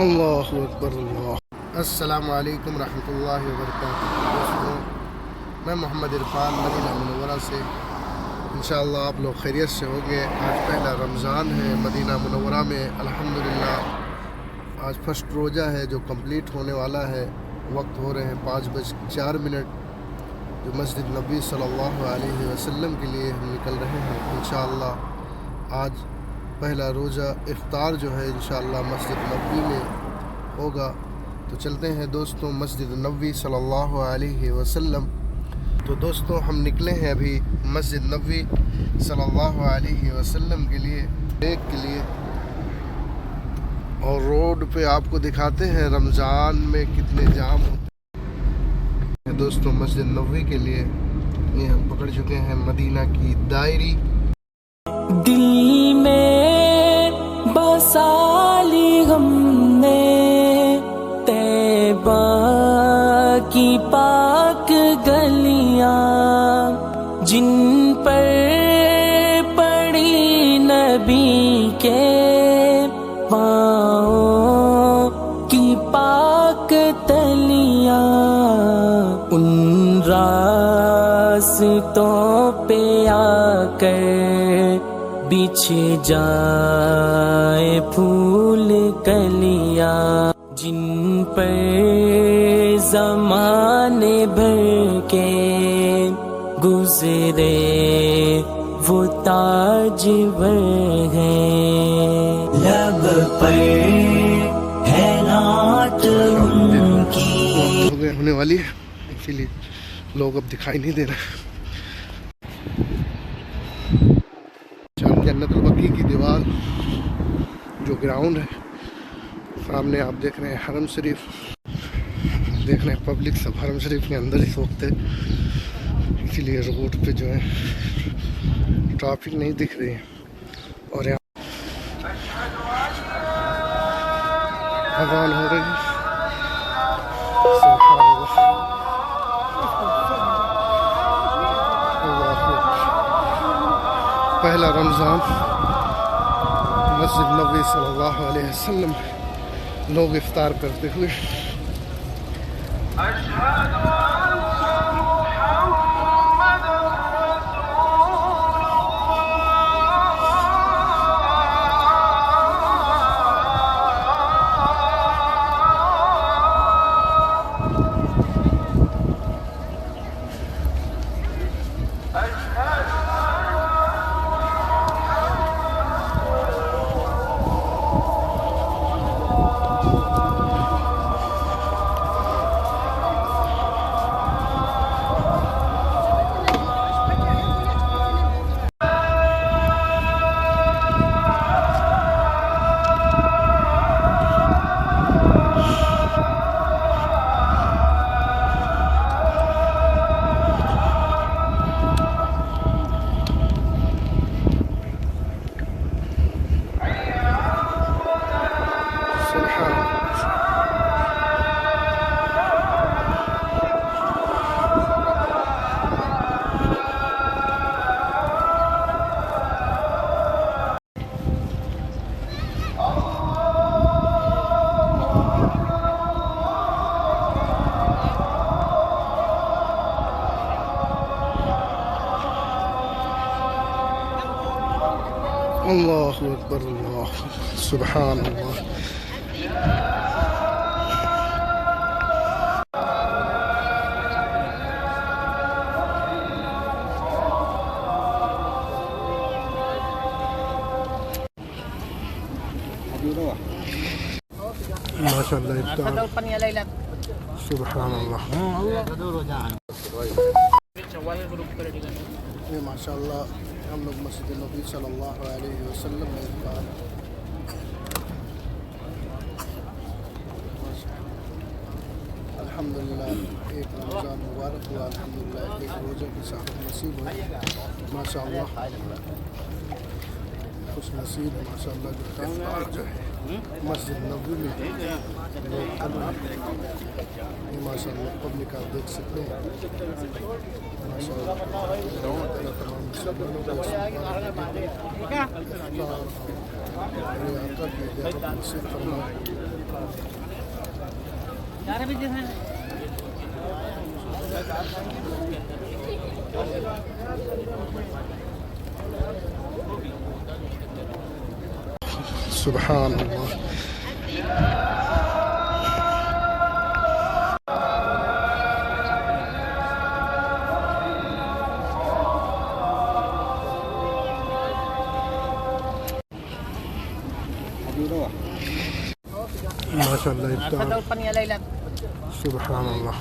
अल्लाहु अकबर अल्लाह। अस्सलामु अलैकुम रहमतुल्लाहि व बरकातुहू। दोस्तों, मैं मोहम्मद इरफान मदीना मुनव्वरा से। इंशाअल्लाह आप लोग खैरियत से होंगे। आज पहला रमज़ान है मदीना मुनव्वरा में, अल्हम्दुलिल्लाह। आज फर्स्ट रोज़ा है जो कंप्लीट होने वाला है। वक्त हो रहे हैं 5:04, जो मस्जिद नबी सल्लल्लाहु अलैहि वसल्लम के लिए हम निकल रहे हैं। इंशाअल्लाह आज पहला रोज़ा इफ्तार जो है इंशाअल्लाह मस्जिद नबी में होगा। तो चलते हैं दोस्तों मस्जिद नबी सल्लल्लाहु अलैहि वसल्लम। तो दोस्तों हम निकले हैं अभी मस्जिद नबी सल्लल्लाहु अलैहि वसल्लम के लिए और रोड पे आपको दिखाते हैं रमज़ान में कितने जाम होते हैं। दोस्तों मस्जिद नबी के लिए ये हम पकड़ चुके हैं मदीना की दायरी। दिल में बसा ली हमने तैबा की पाक गलियां, जिन पर पड़ी नबी के पाँव की पाक तलियां। उन रास्तों पे आकर बिछ जाए फूल कलियां, जिन पर ज़माने भर के गुज़रे वो ताजवर हैं। लब पर है नात उनकी होने वाली है, इसीलिए लोग अब दिखाई नहीं दे रहे। जन्नतुल बकी की दीवार जो ग्राउंड है, सामने आप देख रहे हैं हरम शरीफ। देख रहे हैं पब्लिक सब हरम शरीफ के अंदर ही सोते, इसीलिए रोड पे जो है ट्रैफिक नहीं दिख रही है। और यहाँ अज़ान हो रही है। पहला रमज़ान मस्जिद नबी सल्लल्लाहु अलैहि वसल्लम लोग इफ्तार करते हुए। अल्लाहु अकबर अल्लाह सुभान अल्लाह। माशाअल्लाह इफ्तार सुभान अल्लाह। ये माशाअल्लाह हम लोग मस्जिद नबी सल्लल्लाहु अलैहि वसल्लम में इफ्तार। अल्हम्दुलिल्लाह एक रमज़ान मुबारक हुआ। अल्हम्दुलिल्लाह एक रोज़े की साहब नसीब हुई। माशाअल्लाह खुश नसीब माशाअल्लाह जो इफ्तार जो है मस्जिद नबी में लोग कर रहे हैं। माशाअल्लाह पब्लिक आप देख सकते हैं माशाअल्लाह। मेरे आका की इजाज़त नसीब फरमाए। सुभान अल्लाह। माशाअल्लाह इफ्तार सुभान अल्लाह।